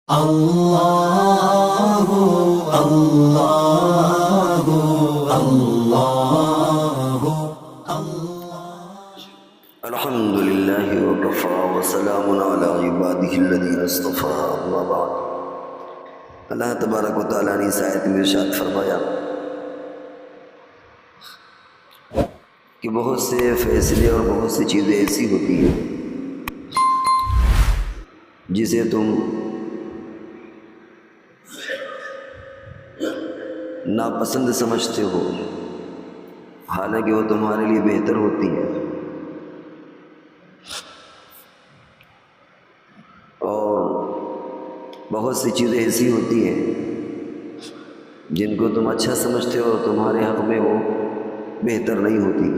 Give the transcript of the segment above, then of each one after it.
اللہ اللہ اللہ الحمد للہ وکفی وسلام علی عبادہ الذین اصطفی، اما بعد۔ اللہ تبارک و تعالیٰ نے اس آیت میں ارشاد فرمایا کہ بہت سے فیصلے اور بہت سی چیزیں ایسی ہوتی ہیں جسے تم ناپسند سمجھتے ہو، حالانکہ وہ تمہارے لیے بہتر ہوتی ہیں، اور بہت سی چیزیں ایسی ہوتی ہیں جن کو تم اچھا سمجھتے ہو، تمہارے حق میں وہ بہتر نہیں ہوتی۔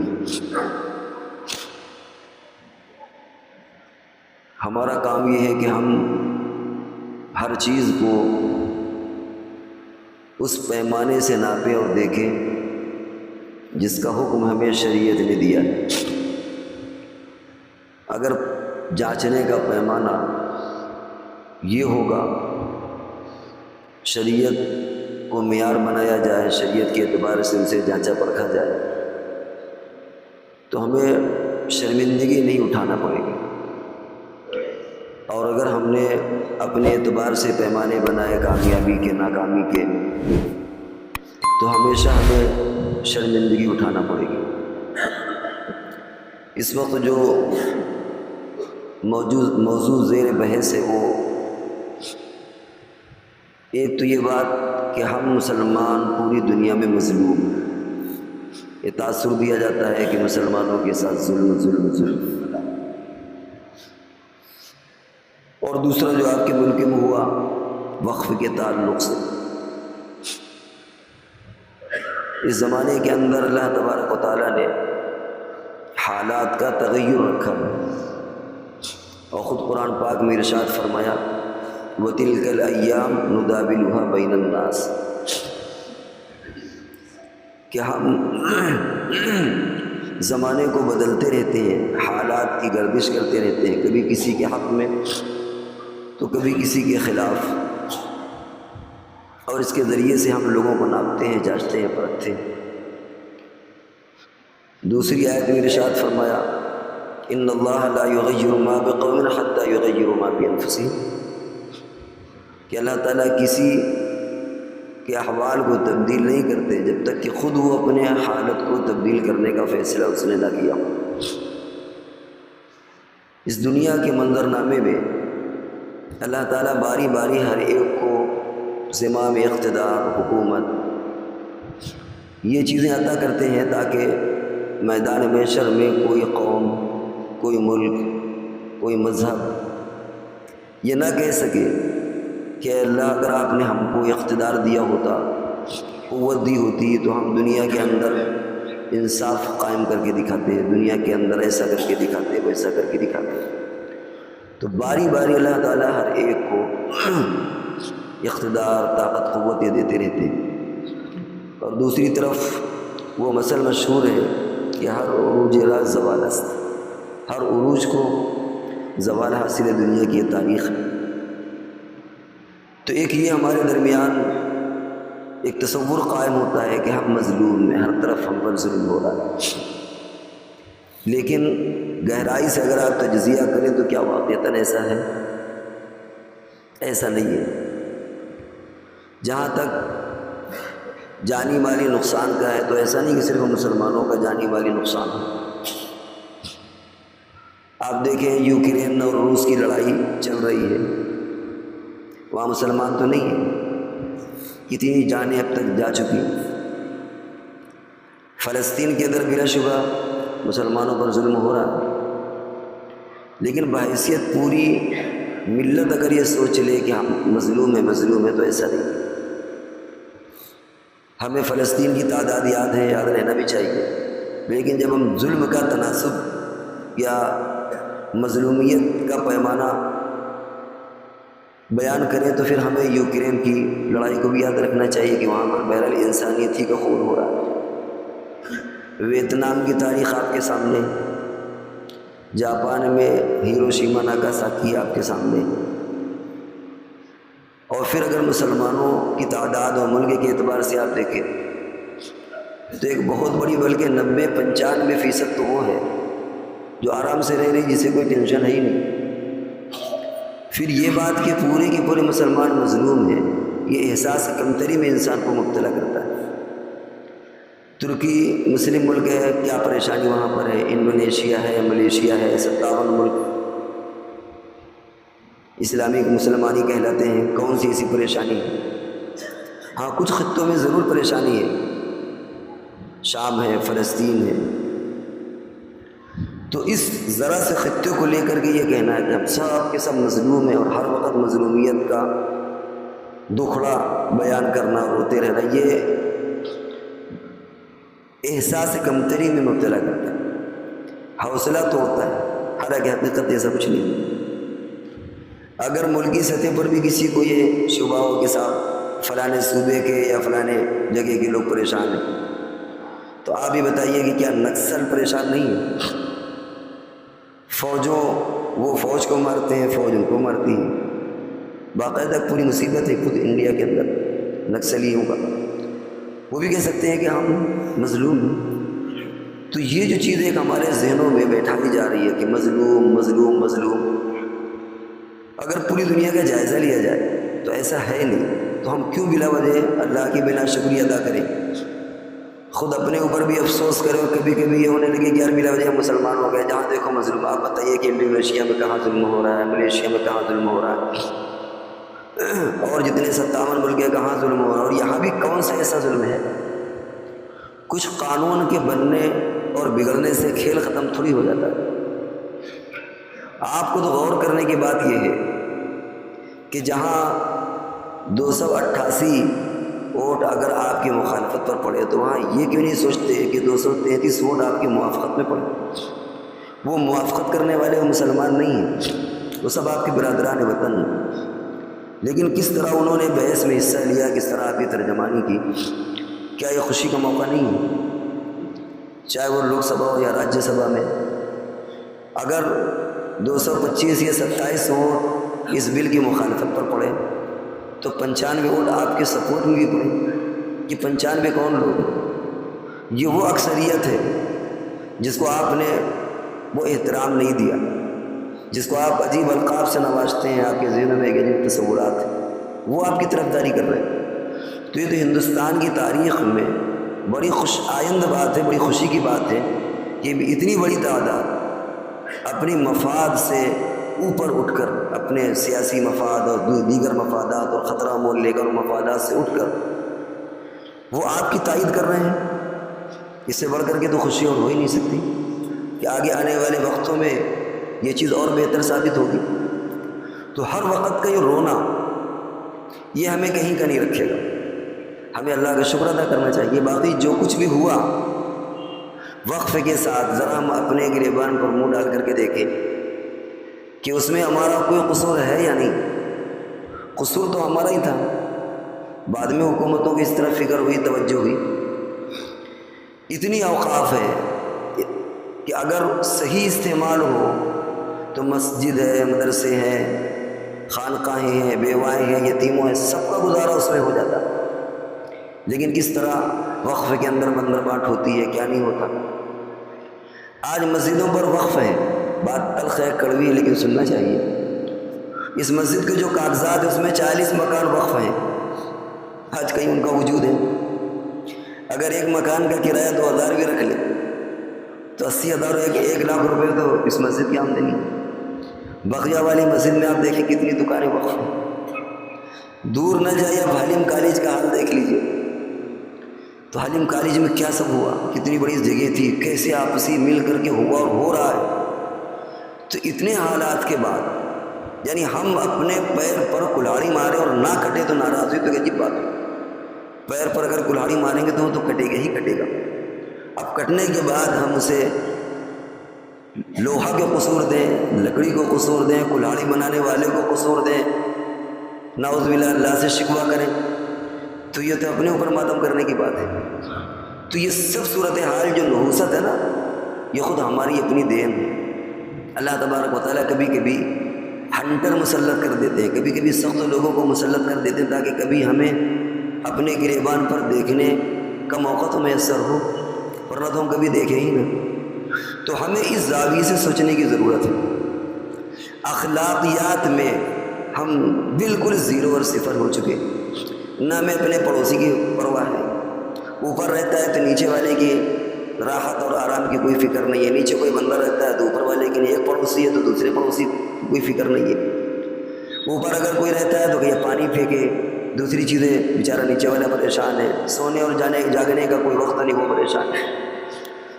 ہمارا کام یہ ہے کہ ہم ہر چیز کو اس پیمانے سے ناپیں اور دیکھیں جس کا حکم ہمیں شریعت نے دیا۔ اگر جانچنے کا پیمانہ یہ ہوگا، شریعت کو معیار بنایا جائے، شریعت کے اعتبار سے اسے جانچا پرکھا جائے، تو ہمیں شرمندگی نہیں اٹھانا پڑے گی۔ اور اگر ہم نے اپنے اعتبار سے پیمانے بنائے کامیابی کے، ناکامی کے، تو ہمیشہ ہمیں شرمندگی اٹھانا پڑے گی۔ اس وقت جو موضوع زیر بحث ہے، وہ ایک تو یہ بات کہ ہم مسلمان پوری دنیا میں مظلوم ہیں، یہ تاثر دیا جاتا ہے کہ مسلمانوں کے ساتھ ظلم ظلم ظلم۔ اور دوسرا جو آپ کے ملک میں ہوا وقف کے تعلق سے، اس زمانے کے اندر اللہ تبارک و تعالیٰ نے حالات کا تغیر رکھا ہے، اور خود قرآن پاک میں ارشاد فرمایا وَتِلْكَ الْأَيَّامُ نُدَاوِلُهَا بَيْنَ النَّاسِ، کہ ہم زمانے کو بدلتے رہتے ہیں، حالات کی گردش کرتے رہتے ہیں، کبھی کسی کے حق میں تو کبھی کسی کے خلاف، اور اس کے ذریعے سے ہم لوگوں کو ناپتے ہیں، جانچتے ہیں، پرکھتے ہیں۔ دوسری آیت میں ارشاد فرمایا ان اللہ لا یغیر ما بقوم حتی یغیروا ما بانفسہم، کہ اللہ تعالیٰ کسی کے احوال کو تبدیل نہیں کرتے جب تک کہ خود وہ اپنے حالت کو تبدیل کرنے کا فیصلہ اس نے نہ کیا۔ اس دنیا کے منظرنامے میں اللہ تعالیٰ باری باری ہر ایک کو زمام اقتدار، حکومت، یہ چیزیں عطا کرتے ہیں تاکہ میدان محشر میں کوئی قوم، کوئی ملک، کوئی مذہب یہ نہ کہہ سکے کہ اللہ اگر آپ نے ہم کو اقتدار دیا ہوتا، قوت دی ہوتی، تو ہم دنیا کے اندر انصاف قائم کر کے دکھاتے ہیں، دنیا کے اندر ایسا کر کے دکھاتے، ویسا کر کے دکھاتے۔ تو باری باری اللہ تعالیٰ ہر ایک کو اقتدار، طاقت، قوتیں دیتے رہتے ہیں۔ اور دوسری طرف وہ مثل مشہور ہے کہ ہر عروج راز زوال است، ہر عروج کو زوال حاصل ہے، دنیا کی یہ تاریخ ہے۔ تو ایک یہ ہمارے درمیان ایک تصور قائم ہوتا ہے کہ ہم مظلوم ہیں، ہر طرف ہم پر ظلم ہو رہا ہے، لیکن گہرائی سے اگر آپ تجزیہ کریں تو کیا واقعتاً ایسا ہے؟ ایسا نہیں ہے۔ جہاں تک جانی مالی نقصان کا ہے تو ایسا نہیں کہ صرف مسلمانوں کا جانی مالی نقصان ہے۔ آپ دیکھیں یوکرین اور روس کی لڑائی چل رہی ہے، وہاں مسلمان تو نہیں ہیں، کتنی جانیں اب تک جا چکی۔ فلسطین کے اندر بلا شبہ مسلمانوں پر ظلم ہو رہا ہے، لیکن بحیثیت پوری ملت اگر یہ سوچ لے کہ ہم مظلوم ہیں تو ایسا نہیں۔ ہمیں فلسطین کی تعداد یاد ہے، یاد رہنا بھی چاہیے، لیکن جب ہم ظلم کا تناسب یا مظلومیت کا پیمانہ بیان کریں تو پھر ہمیں یوکرین کی لڑائی کو بھی یاد رکھنا چاہیے کہ وہاں پر بہرحال انسانیت ہی کا خون ہو رہا ہے۔ ویتنام کی تاریخ آپ کے سامنے، جاپان میں ہیروشیما ناگاساکی آپ کے سامنے، اور پھر اگر مسلمانوں کی تعداد اور ملک کے اعتبار سے آپ دیکھیں تو ایک بہت بڑی بلکہ 90-95% تو وہ ہے جو آرام سے رہ رہی، جسے کوئی ٹینشن ہے ہی نہیں۔ پھر یہ بات کہ پورے کے پورے مسلمان مظلوم ہیں، یہ احساس کمتری میں انسان کو مبتلا کرتا ہے۔ ترکی مسلم ملک ہے، کیا پریشانی وہاں پر ہے، انڈونیشیا ہے، ملیشیا ہے، 57 ملک اسلامی مسلمانی کہلاتے ہیں، کون سی ایسی پریشانی ہے؟ ہاں کچھ خطوں میں ضرور پریشانی ہے، شام ہے، فلسطین ہے۔ تو اس ذرا سے خطے کو لے کر کے یہ کہنا ہے کہ ہم سب کے سب مظلوم ہیں، اور ہر وقت مظلومیت کا دکھڑا بیان کرنا اور روتے رہنا، یہ احساس کمتری میں مبتلا کرتا ہے، حوصلہ توڑتا ہے۔ حالانکہ حقیقت ایسا کچھ نہیں۔ اگر ملکی سطح پر بھی کسی کو یہ شبہ ہو کہ صاحب فلانے صوبے کے یا فلانے جگہ کے لوگ پریشان ہیں، تو آپ ہی بتائیے کہ کیا نکسل پریشان نہیں ہے؟ فوجوں وہ فوج کو مارتے ہیں، فوج ان کو مارتی ہے، باقاعدہ پوری مصیبت ہے خود انڈیا کے اندر نکسلیوں کا۔ وہ بھی کہہ سکتے ہیں کہ ہم مظلوم ہیں۔ تو یہ جو چیز ایک ہمارے ذہنوں میں بیٹھائی جا رہی ہے کہ مظلوم مظلوم مظلوم، اگر پوری دنیا کا جائزہ لیا جائے تو ایسا ہے نہیں، تو ہم کیوں بلا وجہ اللہ کی بنا شکریہ ادا کریں؟ خود اپنے اوپر بھی افسوس کریں، اور کبھی کبھی یہ ہونے لگے کہ یار بلا وجہ ہم مسلمان ہو گئے، جہاں دیکھو مظلوم۔ آپ بتائیے کہ انڈونیشیا میں کہاں ظلم ہو رہا ہے، ملیشیا میں کہاں ظلم ہو رہا ہے، اور جتنے 57 ملک ہیں کہاں ظلم ہو رہا ہے، اور یہاں بھی کون سا ایسا ظلم ہے؟ کچھ قانون کے بننے اور بگڑنے سے کھیل ختم تھوڑی ہو جاتا ہے۔ آپ کو تو غور کرنے کی بات یہ ہے کہ جہاں 288 ووٹ اگر آپ کی مخالفت پر پڑے تو وہاں یہ کیوں نہیں سوچتے کہ 233 ووٹ آپ کی موافقت میں پڑے؟ وہ موافقت کرنے والے وہ مسلمان نہیں ہیں، وہ سب آپ کے برادران وطن ہیں، لیکن کس طرح انہوں نے بحث میں حصہ لیا، کس طرح آپ کی ترجمانی کی، کیا یہ خوشی کا موقع نہیں ہے؟ چاہے وہ لوک سبھا ہو یا راجیہ سبھا میں، اگر 225 یا 27 ووٹ اس بل کی مخالفت پر پڑے تو 95 ووٹ آپ کے سپورٹ میں بھی پڑے۔ یہ 95 کون لوگ ہیں؟ یہ وہ اکثریت ہے جس کو آپ نے وہ احترام نہیں دیا، جس کو آپ عجیب القاب سے نوازتے ہیں، آپ کے ذہنوں میں ایک عجیب تصورات ہیں، وہ آپ کی طرفداری کر رہے ہیں۔ تو یہ تو ہندوستان کی تاریخ میں بڑی خوش آئند بات ہے، بڑی خوشی کی بات ہے کہ اتنی بڑی تعداد اپنی مفاد سے اوپر اٹھ کر، اپنے سیاسی مفاد اور دیگر مفادات اور خطرہ مول لے کر مفادات سے اٹھ کر وہ آپ کی تائید کر رہے ہیں۔ اس سے بڑھ کر کے تو خوشی اور ہو ہی نہیں سکتی کہ آگے آنے والے وقتوں میں یہ چیز اور بہتر ثابت ہوگی۔ تو ہر وقت کا یہ رونا یہ ہمیں کہیں کا نہیں رکھے گا، ہمیں اللہ کا شکر ادا کرنا چاہیے۔ باقی جو کچھ بھی ہوا وقفے کے ساتھ ذرا ہم اپنے گریبان پر منہ ڈال کر کے دیکھیں کہ اس میں ہمارا کوئی قصور ہے یا نہیں۔ قصور تو ہمارا ہی تھا، بعد میں حکومتوں کی اس طرح فکر ہوئی، توجہ ہوئی۔ اتنی اوقاف ہے کہ اگر صحیح استعمال ہو تو مسجد ہے، مدرسے ہیں، خانقاہیں ہیں، بیوائیں ہیں، یتیموں ہیں، سب کا گزارا اس میں ہو جاتا۔ لیکن کس طرح وقف کے اندر بندر بانٹ ہوتی ہے، کیا نہیں ہوتا۔ آج مسجدوں پر وقف ہے، بات تلخ ہے، کڑوی ہے، لیکن سننا چاہیے۔ اس مسجد کے جو کاغذات ہیں اس میں 40 مکان وقف ہیں، آج کہیں ان کا وجود ہے۔ اگر ایک مکان کا کرایہ 2000 بھی رکھ لے تو 80,000 1 لاکھ روپے تو اس مسجد کی آمدنی ہے۔ بقیہ والی مسجد میں آپ دیکھیں کتنی دکانیں وقف ہیں۔ دور نہ جائیے، اب حلیم کالج کا حال دیکھ لیجیے، تو حلیم کالج میں کیا سب ہوا، کتنی بڑی جگہ تھی، کیسے آپسی مل کر کے ہوا اور ہو رہا ہے۔ تو اتنے حالات کے بعد یعنی ہم اپنے پیر پر کلہاڑی مارے اور نہ کٹے تو ناراض ہوئی، تو عجیب بات ہے۔ پیر پر اگر کلہاڑی ماریں گے تو وہ تو کٹے گا ہی کٹے گا۔ اب کٹنے کے بعد ہم اسے لوہا کے قصور دیں، لکڑی کو قصور دیں، کلہاڑی بنانے والے کو قصور دیں، نعوذ باللہ اللہ سے شکوہ کریں، تو یہ تو اپنے اوپر ماتم کرنے کی بات ہے۔ تو یہ سب صورتحال جو نحوست ہے نا، یہ خود ہماری اپنی دین ہے۔ اللہ تبارک و تعالیٰ کبھی کبھی ہنٹر مسلط کر دیتے ہیں، کبھی کبھی سخت لوگوں کو مسلط کر دیتے ہیں تاکہ کبھی ہمیں اپنے گریبان پر دیکھنے کا موقع تو میسر ہو، ورنہ تو ہم کبھی دیکھیں ہی نہ۔ تو ہمیں اس زاویے سے سوچنے کی ضرورت ہے۔ اخلاقیات میں ہم بالکل زیرو اور صفر ہو چکے، نہ ہمیں اپنے پڑوسی کی پرواہ ہے، اوپر رہتا ہے تو نیچے والے کی راحت اور آرام کی کوئی فکر نہیں ہے، نیچے کوئی بندہ رہتا ہے تو اوپر والے کی ایک پڑوسی ہے تو دوسرے پڑوسی کی کوئی فکر نہیں ہے، اوپر اگر کوئی رہتا ہے تو کہ پانی پھینکے، دوسری چیزیں بیچارہ نیچے والا پریشان ہے، سونے اور جاگنے کا کوئی وقت نہیں، وہ پریشان ہے۔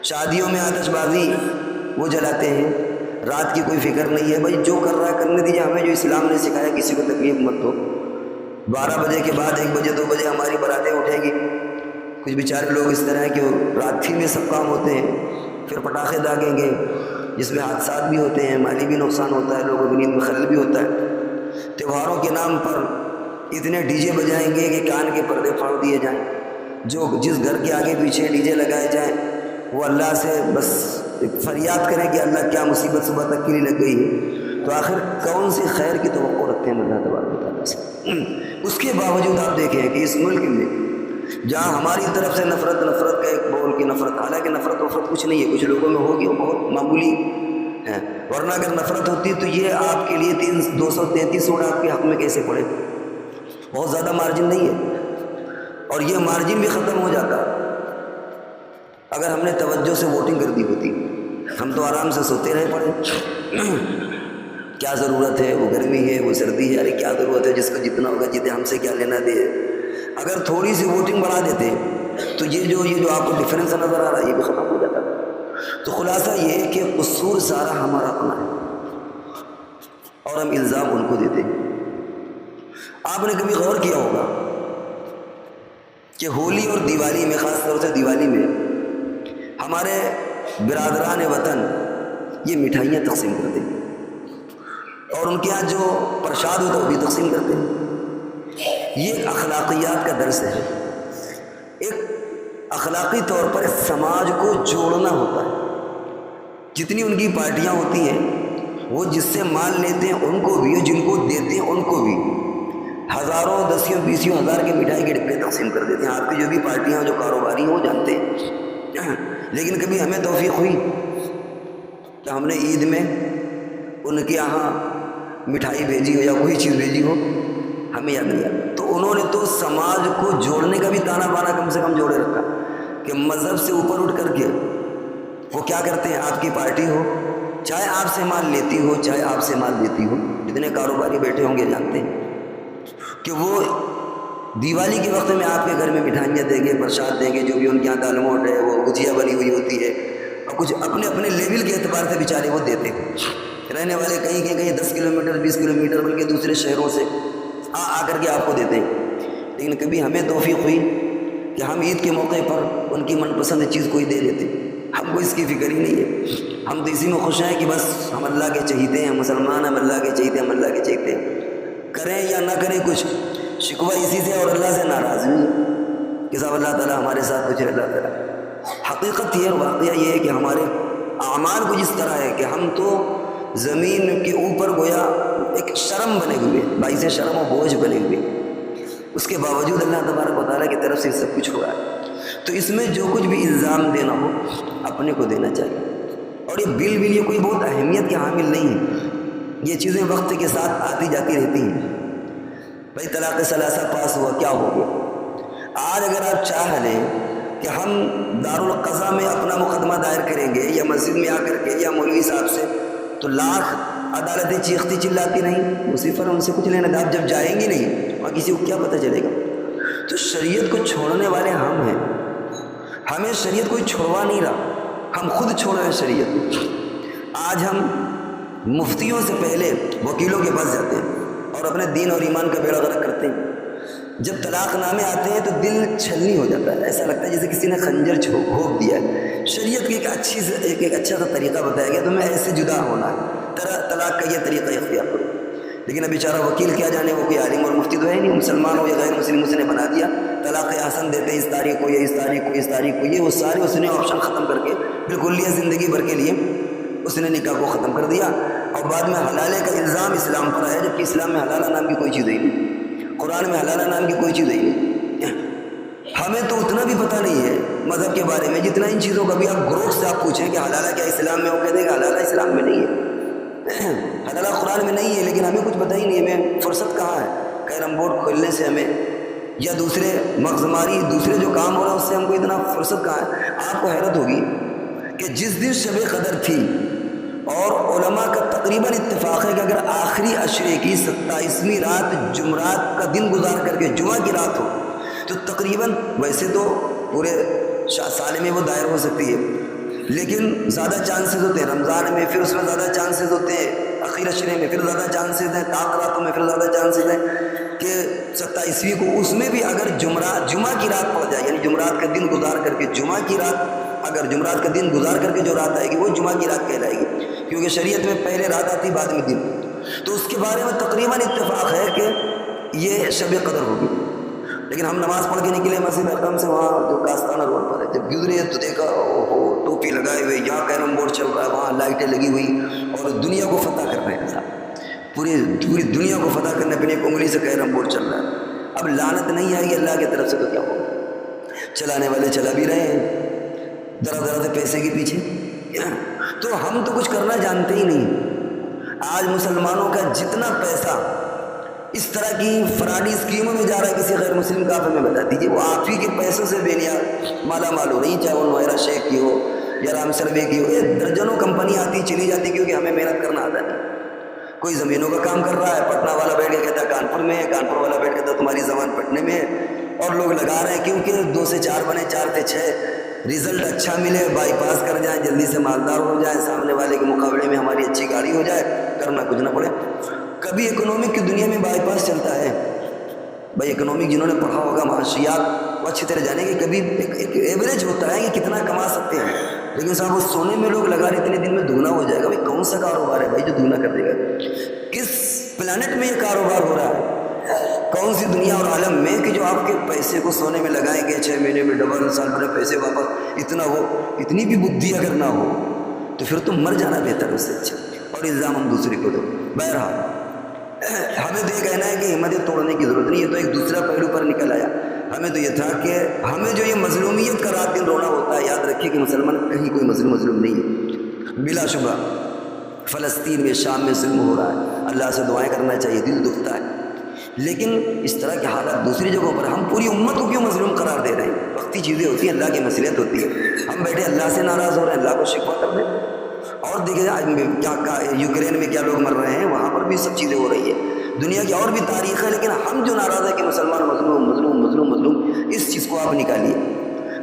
شادیوں میں آتش بازی وہ جلاتے ہیں، رات کی کوئی فکر نہیں ہے، بھائی جو کر رہا ہے کرنے دیجیے، ہمیں جو اسلام نے سکھایا کسی کو تکلیف مت دو۔ 12 بجے کے بعد 1 بجے 2 بجے ہماری براتیں اٹھیں گی، کچھ بیچارے لوگ اس طرح ہیں کہ رات ہی میں سب کام ہوتے ہیں، پھر پٹاخے داغیں گے جس میں حادثات بھی ہوتے ہیں، مالی بھی نقصان ہوتا ہے، لوگوں کی نیند میں خلل بھی ہوتا ہے۔ تہواروں کے نام پر اتنے ڈی جے بجائیں گے کہ کان کے پردے پھاڑ دیے جائیں، جو جس گھر کے آگے پیچھے ڈی جے لگائے جائیں وہ اللہ سے بس فریاد کریں کہ اللہ کیا مصیبت صبح تک کے لیے لگ گئی ہے، تو آخر کون سی خیر کی توقع رکھتے ہیں اللہ تبارک و تعالیٰ سے؟ اس کے باوجود آپ دیکھیں کہ اس ملک میں جہاں ہماری طرف سے نفرت کا ایک بول کی نفرت، حالانکہ نفرت کچھ نہیں ہے، کچھ لوگوں میں ہوگی وہ بہت معمولی ہے، ورنہ اگر نفرت ہوتی تو یہ آپ کے لیے 233 ووٹ آپ کے حق میں کیسے پڑے؟ بہت زیادہ مارجن نہیں ہے، اور یہ مارجن بھی ختم ہو جاتا اگر ہم نے توجہ سے ووٹنگ کر دی ہوتی۔ ہم تو آرام سے سوتے رہے پڑے، کیا ضرورت ہے، وہ گرمی ہے وہ سردی ہے، ارے کیا ضرورت ہے، جس کو جتنا ہوگا جیتے، ہم سے کیا لینا دے۔ اگر تھوڑی سی ووٹنگ بڑھا دیتے تو یہ جو آپ کو ڈفرینس نظر آ رہا ہے یہ بھی ختم ہو جاتا۔ تو خلاصہ یہ ہے کہ قصور سارا ہمارا اپنا ہے اور ہم الزام ان کو دیتے ہیں۔ آپ نے کبھی غور کیا ہوگا کہ ہولی اور دیوالی میں، خاص طور سے دیوالی میں، ہمارے برادران وطن یہ مٹھائیاں تقسیم کرتے ہیں اور ان کے یہاں جو پرشاد ہوتا ہے وہ بھی تقسیم کرتے ہیں۔ یہ ایک اخلاقیات کا درس ہے، ایک اخلاقی طور پر سماج کو جوڑنا ہوتا ہے۔ جتنی ان کی پارٹیاں ہوتی ہیں وہ جس سے مال لیتے ہیں ان کو بھی، جن کو دیتے ہیں ان کو بھی، ہزاروں 10,000 ہزار کے مٹھائی کے ڈبے تقسیم کر دیتے ہیں۔ آپ کی جو بھی پارٹیاں جو کاروباری ہیں وہ جانتے ہیں، لیکن کبھی ہمیں توفیق ہوئی کہ ہم نے عید میں ان کے یہاں مٹھائی بھیجی ہو یا کوئی چیز بھیجی ہو، ہمیں یاد نہیں آتا۔ تو انہوں نے تو سماج کو جوڑنے کا بھی تانا بانا کم سے کم جوڑے رکھا کہ مذہب سے اوپر اٹھ کر کے وہ کیا کرتے ہیں، آپ کی پارٹی ہو، چاہے آپ سے مال لیتی ہو چاہے آپ سے مال دیتی ہو، جتنے کاروباری بیٹھے ہوں گے جانتے ہیں کہ وہ دیوالی کے وقت میں آپ کے گھر میں مٹھائیاں دیں گے، پرساد دیں گے، جو بھی ان کے یہاں دال موٹ ہے، وہ گجیا بنی ہوئی ہوتی ہے، اور کچھ اپنے اپنے لیول کے اعتبار سے بیچارے وہ دیتے ہیں۔ رہنے والے کہیں 10 کلومیٹر 20 کلومیٹر بلکہ دوسرے شہروں سے آ کر کے آپ کو دیتے ہیں، لیکن کبھی ہمیں توفیق ہوئی کہ ہم عید کے موقع پر ان کی من پسند چیز کوئی دے دیتے، ہم کو اس کی فکر ہی نہیں ہے، ہم تو اسی میں خوش ہیں کہ بس ہم اللہ کے چہیتے ہیں، مسلمان ہم اللہ کے چہیتے ہیں، ہم اللہ کے چہیتے ہیں، کریں یا نہ کریں کچھ، شکوہ اسی سے اور اللہ سے ناراض ہوئی کہ صاحب اللہ تعالیٰ ہمارے ساتھ کچھ اللہ تعالیٰ۔ حقیقت یہ اور واقعہ یہ ہے کہ ہمارے اعمال کو جس طرح ہے کہ ہم تو زمین کے اوپر گویا ایک شرم بنے ہوئے، باعث شرم و بوجھ بنے ہوئے، اس کے باوجود اللہ تبارک و تعالیٰ کی طرف سے سب کچھ ہوا ہے۔ تو اس میں جو کچھ بھی الزام دینا ہو اپنے کو دینا چاہیے، اور یہ بل یہ کوئی بہت اہمیت کے حامل نہیں ہے، یہ چیزیں وقت کے ساتھ آتی جاتی رہتی ہیں۔ بھائی طلاق ثلاثہ پاس ہوا، کیا ہو گیا؟ آج اگر آپ چاہ لیں کہ ہم دارالقضاء میں اپنا مقدمہ دائر کریں گے یا مسجد میں آ کر کے یا مولوی صاحب سے، تو لاکھ عدالتیں چیختی چلاتی نہیں، اسی پر ان سے کچھ لینا تھا۔ آپ جب جائیں گی نہیں اور کسی کو کیا پتہ چلے گا؟ تو شریعت کو چھوڑنے والے ہم ہیں، ہمیں شریعت کوئی چھوڑوا نہیں رہا، ہم خود چھوڑ رہے ہیں شریعت۔ آج ہم مفتیوں سے پہلے وکیلوں کے پاس جاتے ہیں اور اپنے دین اور ایمان کا بیڑا غرق کرتے ہیں۔ جب طلاق نامے آتے ہیں تو دل چھلنی ہو جاتا ہے، ایسا لگتا ہے جیسے کسی نے خنجر گھونپ دیا ہے۔ شریعت کی ایک اچھا سا طریقہ بتایا گیا، تمہیں ایسے جدا ہونا ہے، طلاق کا یہ طریقہ اختیار کرو۔ لیکن اب بیچارہ وکیل کیا جانے، وہ کوئی عالم اور مفتی تو ہے نہیں، مسلمان ہو یا غیر مسلم، اس نے بنا دیا طلاق حسن دیتے اس تاریخ کو یا اس تاریخ کو اس تاریخ کو، یہ وہ سارے اس نے آپشن ختم کر کے بالکل زندگی بھر کے لیے اس نے نکاح کو ختم کر دیا۔ اور بعد میں حلالے کا الزام اسلام پر ہے، جبکہ اسلام میں حلالہ نام کی کوئی چیز ہی نہیں، قرآن میں حلالہ نام کی کوئی چیز ہی نہیں۔ ہمیں تو اتنا بھی پتہ نہیں ہے مذہب کے بارے میں جتنا ان چیزوں کا بھی آپ گروہ سے آپ پوچھیں کہ حلالہ کیا اسلام میں، وہ کہتے ہیں کہ حلالہ اسلام میں نہیں ہے، حلالہ قرآن میں نہیں ہے، لیکن ہمیں کچھ پتہ ہی نہیں ہے، ہمیں فرصت کہاں ہے کیرم بورڈ کھولنے سے ہمیں، یا دوسرے مغزماری دوسرے جو کام ہو رہا ہے اس سے ہم کو اتنا فرصت کہاں ہے۔ آپ کو حیرت ہوگی کہ جس دن شب قدر تھی اور علماء کا تقریباً اتفاق ہے کہ اگر آخری عشرے کی 27ویں رات جمعرات کا دن گزار کر کے جمعہ کی رات ہو تو تقریباً، ویسے تو پورے سال میں وہ دائر ہو سکتی ہے لیکن زیادہ چانسز ہوتے ہیں رمضان میں، پھر اس میں زیادہ چانسز ہوتے ہیں اخیر عشرے میں، پھر زیادہ چانسز ہیں راتوں میں، پھر زیادہ چانسز ہیں کہ 27ویں کو، اس میں بھی اگر جمعہ کی رات پڑ جائے، یعنی جمعرات کا دن گزار کر کے جمعہ کی رات، اگر جمعرات کا دن گزار کر کے جو رات آئے گی وہ جمعہ کی رات کہلائے گی، کیونکہ شریعت میں پہلے رات آتی بعد میں دن، تو اس کے بارے میں تقریباً اتفاق ہے کہ یہ شب قدر ہوگی۔ لیکن ہم نماز پڑھ کے نکلے مسجد اکرم سے، وہاں جو کاستانہ روڈ پر ہے، جب گزرے تو دیکھا ٹوپی لگائے ہوئے، یہاں کیرم بورڈ چل رہا ہے، وہاں لائٹیں لگی ہوئی اور دنیا کو فتح کر رہے ہیں صاحب، پوری دنیا کو فتح کرنے پہ ایک انگلی سے کیرم بورڈ چل رہا ہے۔ اب لعنت نہیں آئے گی اللہ کی طرف سے تو کیا ہوگا؟ چلانے والے چلا بھی رہے ہیں ذرا ذرا سے پیسے کے پیچھے، تو ہم تو کچھ کرنا جانتے ہی نہیں۔ آج مسلمانوں کا جتنا پیسہ اس طرح کی فراڈی اسکیموں میں جا رہا ہے، کسی غیر مسلم کا آپ ہمیں بتا دیجیے، وہ آپ ہی کے پیسوں سے بینیاد مالا مال ہو رہی، چاہے وہ نوئرا شیخ کی ہو یا رام سروے کی ہو، یہ درجنوں کمپنی آتی چلی جاتی کیونکہ ہمیں محنت کرنا آتا نہیں۔ کوئی زمینوں کا کام کر رہا ہے، پٹنہ والا بیٹھ کے کہتا ہے کانپور میں ہے، کانپور والا بیٹھ کے کہتا ہے تمہاری زبان پٹنے میں ہے، اور لوگ لگا رہے ہیں کیونکہ 2 سے 4 بنے، 4 سے 6 رزلٹ اچھا ملے، بائی پاس کر جائیں، جلدی سے مالدار ہو جائیں، سامنے والے کے مقابلے میں ہماری اچھی گاڑی ہو جائے، کرنا کچھ نہ پڑے۔ کبھی اکنامک کی دنیا میں بائی پاس چلتا ہے بھائی، اکنامک جنہوں نے پڑھا ہوگا معاشیات وہ اچھی طرح جانے کہ کبھی ایک ایوریج ہوتا ہے کہ کتنا کما سکتے ہیں، لیکن صاحب وہ سونے میں لوگ لگا رہے اتنے دن میں دگنا ہو جائے گا، بھائی کون سا کاروبار ہے بھائی جو دگنا کر دے گا؟ کس پلانٹ میں یہ کاروبار ہو رہا ہے؟ کون سی دنیا اور عالم میں کہ جو آپ کے پیسے کو سونے میں لگائیں گے 6 مہینے میں ڈبل، سال بھر پیسے واپس، اتنا ہو، اتنی بھی بدھی اگر نہ ہو تو پھر تو مر جانا بہتر ہے اس سے اچھا، اور الزام ہم دوسرے کو دو۔ بہرحال ہمیں تو یہ کہنا ہے کہ ہمتیں توڑنے کی ضرورت نہیں، یہ تو ایک دوسرا پہلو پر نکل آیا۔ ہمیں تو یہ تھا کہ ہمیں جو یہ مظلومیت کا رات دن رونا ہوتا ہے، یاد رکھیے کہ مسلمان کہیں کوئی مظلوم نہیں ہے، بلا شبہ فلسطین میں، شام میں ظلم ہو رہا ہے، اللہ سے دعائیں کرنا چاہیے، دل دکھتا ہے، لیکن اس طرح کے حالات دوسری جگہوں پر ہم پوری امت کو کیوں مظلوم قرار دے رہے ہیں؟ وقتی چیزیں ہوتی ہیں، اللہ کی مصلحت ہوتی ہے، ہم بیٹھے اللہ سے ناراض ہو رہے ہیں، اللہ کو شکوہ کر دیں۔ اور دیکھیں کیا یوکرین میں کیا لوگ مر رہے ہیں، وہاں پر بھی سب چیزیں ہو رہی ہے، دنیا کی اور بھی تاریخ ہے، لیکن ہم جو ناراض ہے کہ مسلمان مظلوم مظلوم مظلوم مظلوم، اس چیز کو آپ نکالیے۔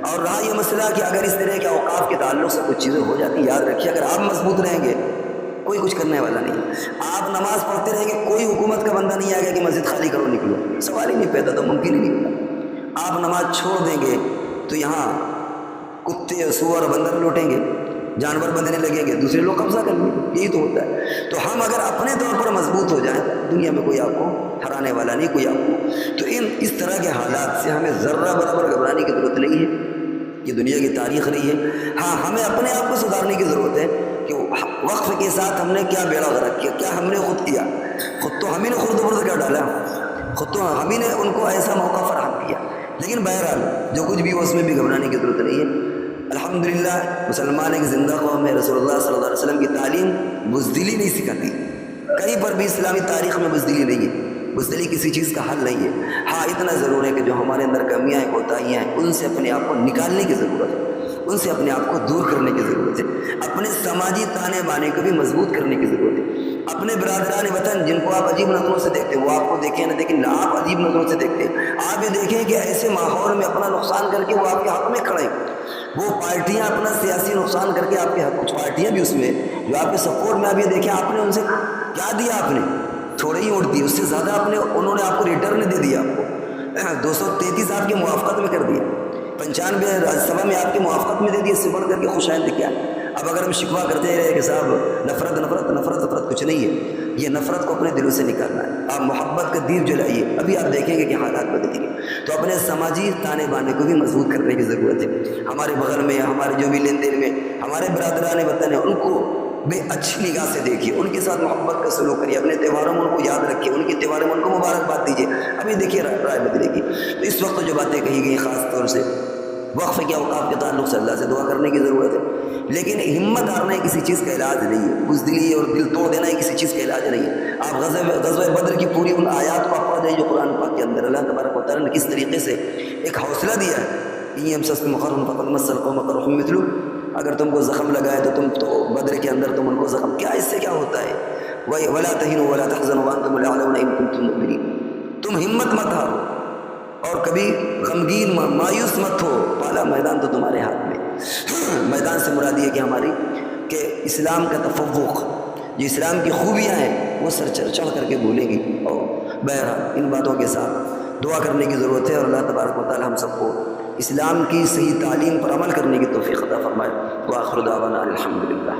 اور رہا یہ مسئلہ کہ اگر اس طرح کے اوقاف کے تعلق سے کچھ چیزیں ہو جاتی، یاد رکھیے اگر آپ مضبوط رہیں گے کوئی کچھ کرنے والا نہیں، آپ نماز پڑھتے رہیں گے کوئی حکومت کا بندہ نہیں آئے گا کہ مسجد خالی کرو نکلو، سوال ہی نہیں پیدا، تو ممکن ہی نہیں ہوگا۔ آپ نماز چھوڑ دیں گے تو یہاں کتے سور بندر لوٹیں گے، جانور بندنے لگیں گے، دوسرے لوگ قبضہ کر لیں گے، یہی تو ہوتا ہے۔ تو ہم اگر اپنے طور پر مضبوط ہو جائیں دنیا میں کوئی آپ کو ہرانے والا نہیں، کوئی آپ کو، تو اس طرح کے حالات سے ہمیں ذرہ برابر گھبرانے کی ضرورت نہیں ہے، یہ دنیا کی تاریخ نہیں ہے۔ ہاں ہمیں اپنے آپ کو سدھارنے کی ضرورت ہے کہ وقف کے ساتھ ہم نے کیا بیڑا غرق کیا، کیا ہم نے خود کیا، خود تو ہم ہی نے خرد برد کر ڈالا، خود تو ہم ہی نے ان کو ایسا موقع فراہم کیا۔ لیکن بہرحال جو کچھ بھی ہو اس میں بھی گھبرانے کی ضرورت نہیں ہے۔ الحمدللہ مسلمان ایک زندہ قوم ہے، رسول اللہ صلی اللہ علیہ وسلم کی تعلیم بزدلی نہیں سکھاتی، کہیں پر بھی اسلامی تاریخ میں بزدلی نہیں ہے، بزدلی کسی چیز کا حل نہیں ہے۔ ہاں اتنا ضرور ہے کہ جو ہمارے اندر کمیاں ہیں، کوتاہیاں ہیں، ان سے اپنے آپ کو نکالنے کی ضرورت ہے، ان سے اپنے آپ کو دور کرنے کی ضرورت ہے، اپنے سماجی تانے بانے کو بھی مضبوط کرنے کی ضرورت ہے۔ اپنے برادران وطن جن کو آپ عجیب نظروں سے دیکھتے ہیں، وہ آپ کو دیکھیں نہ دیکھیں، آپ عجیب نظروں سے دیکھتے ہیں، آپ یہ دیکھیں کہ ایسے ماحول میں اپنا نقصان کر کے وہ آپ کے حق میں کھڑے ہیں، وہ پارٹیاں اپنا سیاسی نقصان کر کے آپ کے حق، کچھ پارٹیاں بھی اس میں جو آپ کے سپورٹ میں، آپ یہ دیکھیں آپ نے ان سے کیا دیا، آپ نے تھوڑے ہی ووٹ دیے، اس سے زیادہ انہوں نے آپ کو ریٹرن دے دیا، آپ کو 233 آپ کی موافقت میں کر دیا، 95 راجیہ سبھا میں آپ کی موافقت میں دے دی، اس سے بڑھ کر کے خوشائند کیا۔ اب اگر ہم شکوہ کرتے رہے کہ صاحب نفرت نفرت نفرت نفرت، کچھ نہیں ہے، یہ نفرت کو اپنے دلوں سے نکالنا ہے، آپ محبت کا دیپ جلائیے، ابھی آپ دیکھیں گے کہ حالات بدلیں گے۔ تو اپنے سماجی تانے بانے کو بھی مضبوط کرنے کی ضرورت ہے۔ ہمارے بغل میں، ہمارے جو بھی لین دین میں ہمارے برادران وطن ہیں، ان کو بے اچھی نگاہ سے دیکھیے، ان کے ساتھ محبت کا سلوک کریے، اپنے تہواروں میں ان کو یاد رکھیے، ان کے تہواروں میں ان کو مبارکباد دیجیے۔ ابھی دیکھیے رائے بدلے گی۔ تو اس وقت جو باتیں کہی گئی خاص طور سے وقف کے اوقاف کے تعلق سے اللہ سے دعا کرنے کی ضرورت ہے، لیکن ہمت ہارنا کسی چیز کا علاج نہیں ہے، بزدلی اور دل توڑ دینا کسی چیز کا علاج نہیں ہے۔ آپ غزوہ بدر کی پوری ان آیات کو آپ پڑھ جائیں جو قرآن پاک کے اندر اللہ تبارک و تعالیٰ نے کس طریقے سے ایک حوصلہ دیا ہے۔ اگر تم کو زخم لگائے تو تم تو بدر کے اندر تم ان کو زخم، کیا اس سے کیا ہوتا ہے؟ وَلَا تَهِنُوا وَلَا تَحْزَنُوا وَأَنْتُمُ الْأَعْلَوْنَ إِن كُنتُم مُؤْمِنِينَ، تم ہمت مت ہارو اور کبھی غمگین مایوس مت ہو، پالا میدان تو تمہارے ہاتھ میں۔ میدان سے مراد یہ کہ ہماری کہ اسلام کا تفوق، جو اسلام کی خوبیاں ہیں وہ سر چڑھ کر کے بولیں گی۔ اور بہرحال ان باتوں کے ساتھ دعا کرنے کی ضرورت ہے، اور اللہ تبارک و تعالی ہم سب کو اسلام کی صحیح تعلیم پر عمل کرنے کی توفیق عطا فرمائے۔ وآخر دعوانا الحمدللہ۔